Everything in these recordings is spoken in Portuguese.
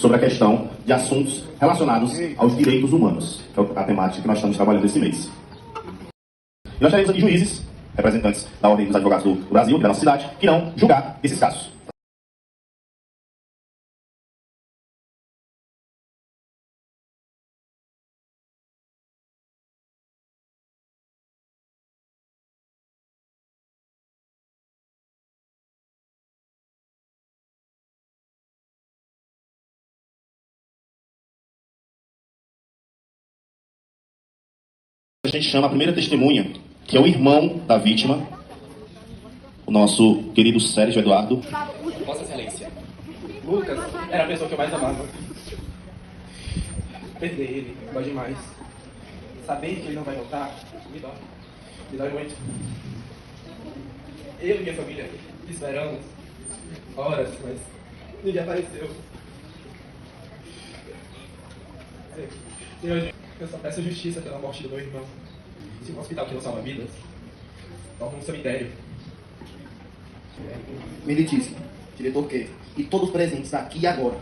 sobre a questão de assuntos relacionados aos direitos humanos, que é a temática que nós estamos trabalhando esse mês. E nós teremos aqui juízes, representantes da Ordem dos Advogados do Brasil e da nossa cidade, que irão julgar esses casos. A gente chama a primeira testemunha, que é o irmão da vítima, o nosso querido Sérgio Eduardo. Vossa Excelência, Lucas era a pessoa que eu mais amava. Perder ele dói demais. Saber que ele não vai voltar me dói. Me dói muito. Eu e minha família esperamos horas, mas ninguém apareceu. Senhor, eu só peço justiça pela morte do meu irmão. Se um hospital que não salva vidas, torna um cemitério. Meritíssimo, diretor Kevin, e todos os presentes aqui e agora.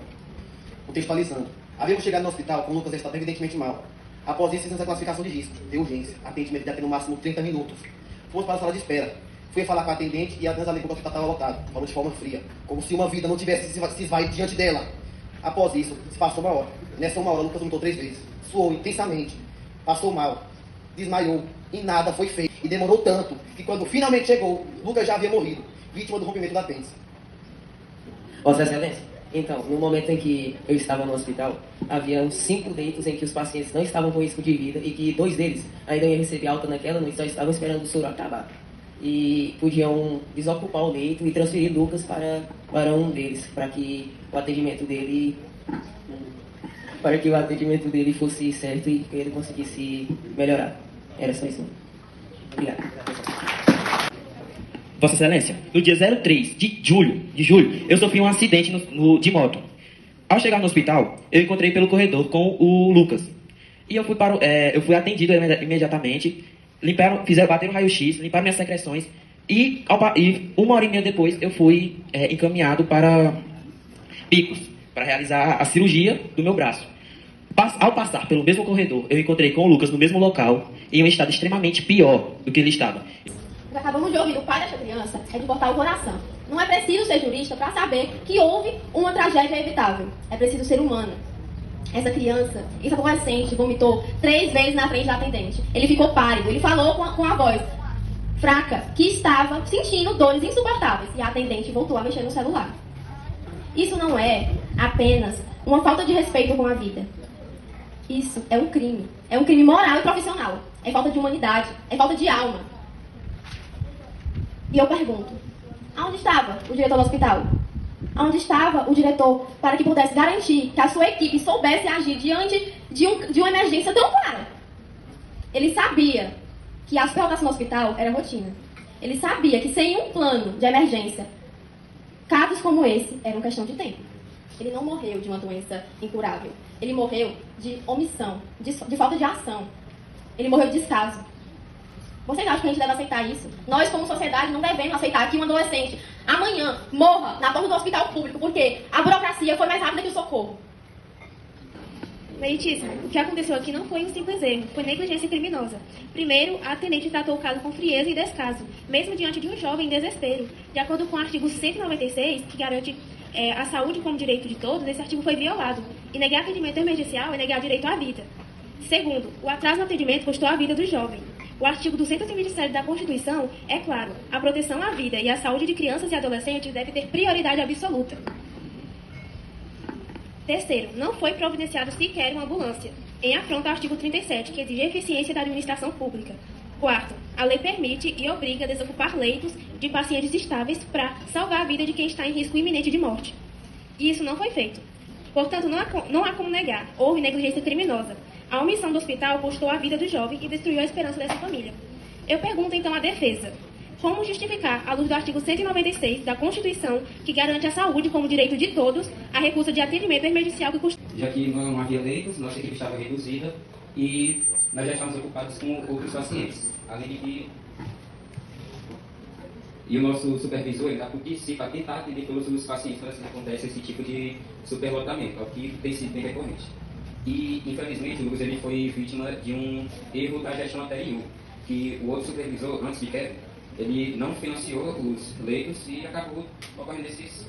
Contextualizando, havíamos chegado no hospital com o Lucas estava evidentemente mal. Após isso, fizemos a classificação de risco, de urgência, atendimento de até no máximo 30 minutos. Fomos para a sala de espera. Fui falar com a atendente e a nos alegou que o hospital estava lotado. Falou de forma fria, como se uma vida não tivesse se esvaído diante dela. Após isso, se passou uma hora. Nessa uma hora, Lucas vomitou 3 vezes. Suou intensamente, passou mal, desmaiou e nada foi feito. E demorou tanto que quando finalmente chegou, Lucas já havia morrido, vítima do rompimento da apêndice. Vossa Excelência, então, no momento em que eu estava no hospital, havia 5 leitos em que os pacientes não estavam com risco de vida e que 2 deles ainda iam receber alta naquela noite, só estavam esperando o soro acabar. E podiam desocupar o leito e transferir Lucas para um deles, para que o atendimento dele fosse certo e que ele conseguisse melhorar. Era só isso. Obrigado. Vossa Excelência, no dia 03 de julho, eu sofri um acidente de moto. Ao chegar no hospital, eu encontrei pelo corredor com o Lucas. E eu fui atendido imediatamente, bateram raio-x, limparam minhas secreções, e 1h30 depois eu fui encaminhado para Picos, para realizar a cirurgia do meu braço. Ao passar pelo mesmo corredor, eu encontrei com o Lucas no mesmo local, em um estado extremamente pior do que ele estava. Acabamos de ouvir o pai dessa criança é de cortar o coração. Não é preciso ser jurista para saber que houve uma tragédia evitável. É preciso ser humano. Essa criança, esse adolescente, vomitou 3 vezes na frente da atendente. Ele ficou pálido, ele falou com a voz fraca que estava sentindo dores insuportáveis. E a atendente voltou a mexer no celular. Isso não é apenas uma falta de respeito com a vida. Isso é um crime. É um crime moral e profissional. É falta de humanidade. É falta de alma. E eu pergunto, aonde estava o diretor do hospital? Aonde estava o diretor para que pudesse garantir que a sua equipe soubesse agir diante de uma emergência tão clara? Ele sabia que a superlotação no hospital era rotina. Ele sabia que sem um plano de emergência, casos como esse eram questão de tempo. Ele não morreu de uma doença incurável. Ele morreu de omissão, de falta de ação. Ele morreu de descaso. Vocês acham que a gente deve aceitar isso? Nós, como sociedade, não devemos aceitar que um adolescente amanhã morra na porta do hospital público porque a burocracia foi mais rápida que o socorro. Meritíssimo, o que aconteceu aqui não foi um simples erro, foi negligência criminosa. Primeiro, a atendente tratou o caso com frieza e descaso, mesmo diante de um jovem em desespero. De acordo com o artigo 196, que garante a saúde como direito de todos, esse artigo foi violado. E negar atendimento emergencial é negar direito à vida. Segundo, o atraso no atendimento custou a vida do jovem. O artigo 227 da Constituição é claro, a proteção à vida e à saúde de crianças e adolescentes deve ter prioridade absoluta. Terceiro, não foi providenciado sequer uma ambulância, em afronta ao artigo 37, que exige a eficiência da administração pública. Quarto, a lei permite e obriga a desocupar leitos de pacientes estáveis para salvar a vida de quem está em risco iminente de morte. E isso não foi feito. Portanto, não há como negar, houve negligência criminosa. A omissão do hospital custou a vida do jovem e destruiu a esperança dessa família. Eu pergunto então à defesa, como justificar, à luz do artigo 196 da Constituição, que garante a saúde como direito de todos, a recusa de atendimento emergencial que custa... Já que não havia leitos, nossa equipe estava reduzida e nós já estávamos ocupados com outros pacientes. Além de que E o nosso supervisor ele está por si para tentar atender todos os pacientes para que acontece esse tipo de superlotamento, o que tem sido bem recorrente. E, infelizmente, o Lucas ele foi vítima de um erro da gestão anterior, que o outro supervisor, antes de Kevin, ele não financiou os leitos e acabou ocorrendo esses...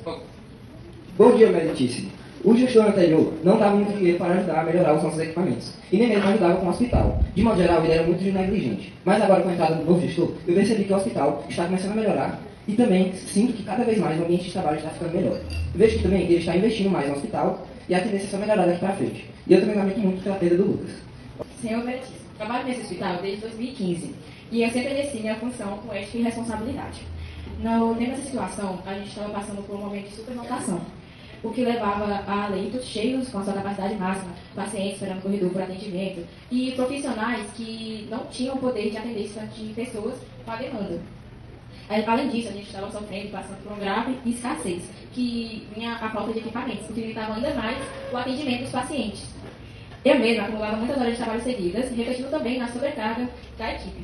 Bom dia, meritíssimo. O gestor anterior não dava muito dinheiro para ajudar a melhorar os nossos equipamentos, e nem mesmo ajudava com o hospital. De modo geral, ele era muito negligente. Mas agora, com a entrada do novo gestor, eu percebi que o hospital está começando a melhorar, e também sinto que cada vez mais o ambiente de trabalho está ficando melhor. Vejo que também ele está investindo mais no hospital, e a tendência é só melhorar daqui para frente. E eu também lamento muito pela perda do Lucas. Senhor Meritíssimo, trabalho nesse hospital desde 2015, e eu sempre exerci minha função com ética e responsabilidade. Nessa situação, a gente estava passando por um momento de superlotação, o que levava a leitos cheios com a sua capacidade máxima, pacientes esperando no corredor por atendimento e profissionais que não tinham o poder de atender esse tanto de pessoas com a demanda. Além disso, a gente estava sofrendo, passando por um grave escassez, que vinha a falta de equipamentos, o que limitava ainda mais o atendimento dos pacientes. Eu mesma acumulava muitas horas de trabalho seguidas, refletindo também na sobrecarga da equipe.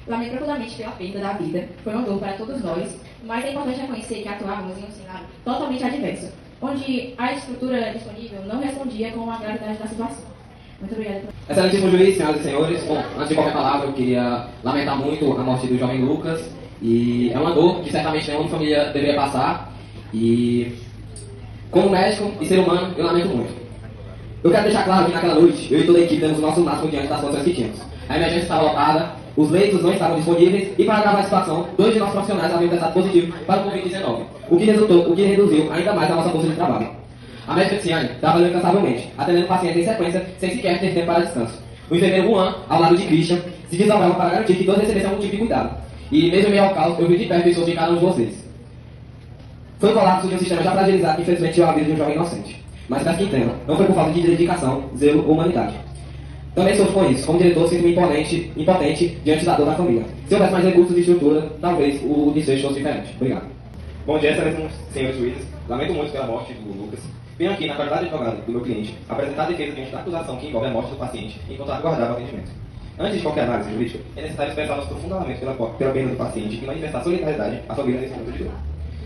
Lamento profundamente pela perda da vida, foi uma dor para todos nós, mas é importante reconhecer que atuávamos em um cenário totalmente adverso, onde a estrutura disponível não respondia com a gravidade da situação. Muito obrigada. Excelentíssimo juiz, senhoras e senhores, bom, antes de qualquer palavra, eu queria lamentar muito a morte do jovem Lucas, e é uma dor que certamente nenhuma família deveria passar, e como médico e ser humano, eu lamento muito. Eu quero deixar claro que naquela noite, eu e toda a equipe demos o nosso máximo diante das condições que tínhamos. A emergência estava lotada, os leitos não estavam disponíveis e, para agravar a situação, 2 de nossos profissionais haviam testado positivo para o Covid-19, o que reduziu ainda mais a nossa força de trabalho. A médica Tiziane trabalhou incansavelmente, atendendo pacientes em sequência, sem sequer ter tempo para descanso. O enfermeiro Juan, ao lado de Christian, se desdobrava para garantir que todos recebessem algum tipo de cuidado. E, mesmo em meio ao caos, eu vi de perto pessoas de cada um de vocês. Foi um colapso de um sistema já fragilizado que, infelizmente, tirou a vida de um jovem inocente. Mas, peço que entendam, não foi por falta de dedicação, zelo ou humanidade. Também sofro com isso. Como diretor, sinto-me impotente diante da dor da família. Se houvesse mais recursos e estrutura, talvez o desfecho fosse diferente. Obrigado. Bom dia, excelentíssimos senhores juízes. Lamento muito pela morte do Lucas. Venho aqui, na qualidade de advogado do meu cliente, apresentar a defesa diante da acusação que envolve a morte do paciente enquanto aguardava o atendimento. Antes de qualquer análise jurídica, é necessário expressar nosso profundo lamento pela perda do paciente e manifestar solidariedade à família nesse momento de dor.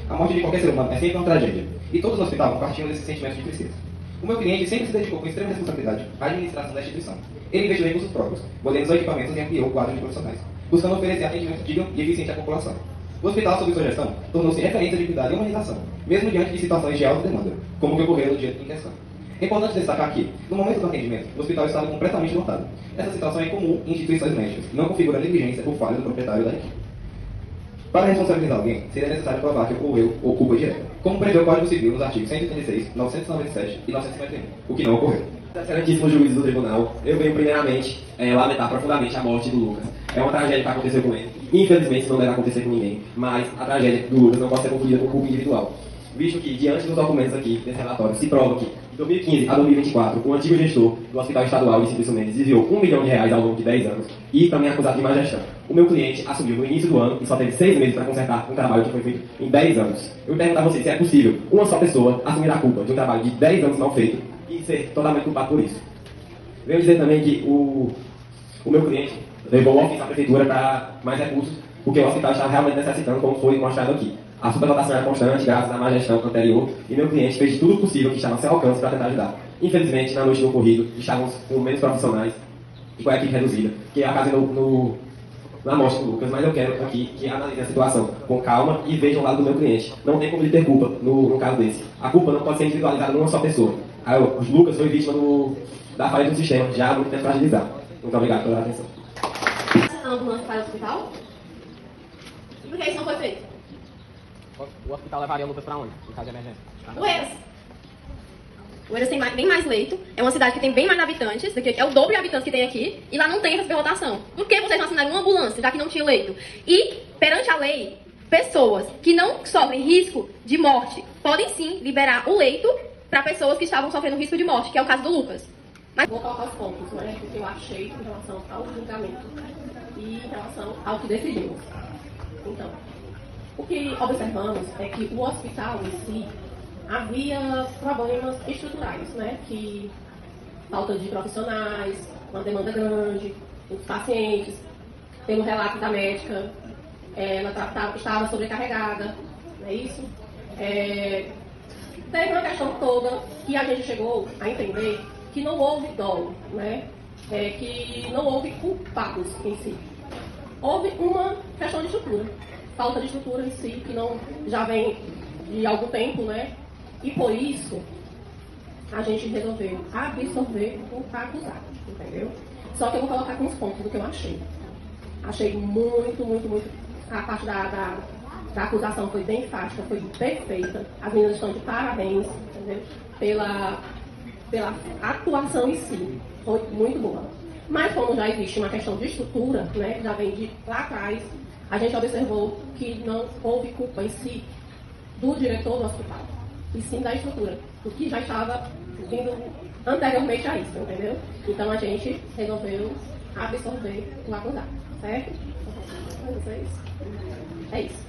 A morte de qualquer ser humano é sempre uma tragédia, e todos no hospital compartilham desse sentimento de tristeza. O meu cliente sempre se dedicou com extrema responsabilidade à administração da instituição. Ele investiu em recursos próprios, modernizou equipamentos e ampliou o quadro de profissionais, buscando oferecer atendimento digno e eficiente à população. O hospital, sob sua gestão, tornou-se referência de cuidado e humanização, mesmo diante de situações de alta demanda, como o que ocorreu no dia em questão. É importante destacar que, no momento do atendimento, o hospital estava completamente lotado. Essa situação é comum em instituições médicas, não configura negligência ou falha do proprietário da equipe. Para responsabilizar alguém, seria necessário provar que ocorreu ou culpa direta, como prevê o Código Civil nos artigos 136, 997 e 951, o que não ocorreu. Excelentíssimo juiz do tribunal, eu venho primeiramente lamentar profundamente a morte do Lucas. É uma tragédia que aconteceu com ele. Infelizmente isso não deve acontecer com ninguém, mas a tragédia do Lucas não pode ser concluída com culpa individual. Visto que, diante dos documentos aqui desse relatório, se prova que, de 2015 a 2024, o antigo gestor do Hospital Estadual de Simplício Mendes desviou R$1 milhão ao longo de 10 anos e também é acusado de má gestão. O meu cliente assumiu no início do ano e só teve 6 meses para consertar um trabalho que foi feito em 10 anos. Eu pergunto a vocês se é possível uma só pessoa assumir a culpa de um trabalho de 10 anos mal feito e ser totalmente culpado por isso. Venho dizer também que o meu cliente levou o ofício à prefeitura para mais recursos, porque o hospital estava realmente necessitando, como foi mostrado aqui. A superlotação era constante, graças à má gestão anterior, e meu cliente fez tudo possível que estava ao seu alcance para tentar ajudar. Infelizmente, na noite do ocorrido, estávamos com menos profissionais e com a equipe reduzida, que ocasionou na morte do Lucas, mas eu quero aqui que analise a situação com calma e veja o lado do meu cliente. Não tem como ele ter culpa no caso desse. A culpa não pode ser individualizada numa só pessoa. O Lucas foi vítima da falha do sistema, já há muito tempo fragilizado. Muito obrigado pela atenção. A ambulância para o hospital? E por que isso não foi feito? O hospital levaria o Lucas para onde, em caso de emergência? Oeiras. Oeiras tem bem mais leito, é uma cidade que tem bem mais habitantes, é o dobro de habitantes que tem aqui, e lá não tem essa superlotação. Por que vocês não assinaram uma ambulância, já que não tinha leito? E, perante a lei, pessoas que não sofrem risco de morte podem sim liberar o leito para pessoas que estavam sofrendo risco de morte, que é o caso do Lucas. Mas... Vou colocar os pontos, né, que eu achei em relação ao julgamento e em relação ao que decidimos. Então, o que observamos é que o hospital em si havia problemas estruturais, né? Que falta de profissionais, uma demanda grande, os pacientes, pelo relato da médica, ela estava sobrecarregada, não é isso? Teve uma questão toda que a gente chegou a entender que não houve dolo, né? Que não houve culpados em si. Houve uma questão de estrutura, falta de estrutura em si, que não já vem de algum tempo, né? E por isso a gente resolveu absorver o acusado, entendeu? Só que eu vou colocar alguns pontos do que eu achei. Achei muito. A parte da acusação foi bem enfática, foi perfeita. As meninas estão de parabéns, entendeu? Pela atuação em si. Foi muito boa. Mas como já existe uma questão de estrutura, né, já vem de lá atrás, a gente observou que não houve culpa em si do diretor do hospital, e sim da estrutura, do que já estava vindo anteriormente a isso, entendeu? Então a gente resolveu absorver o acusado, certo? É isso.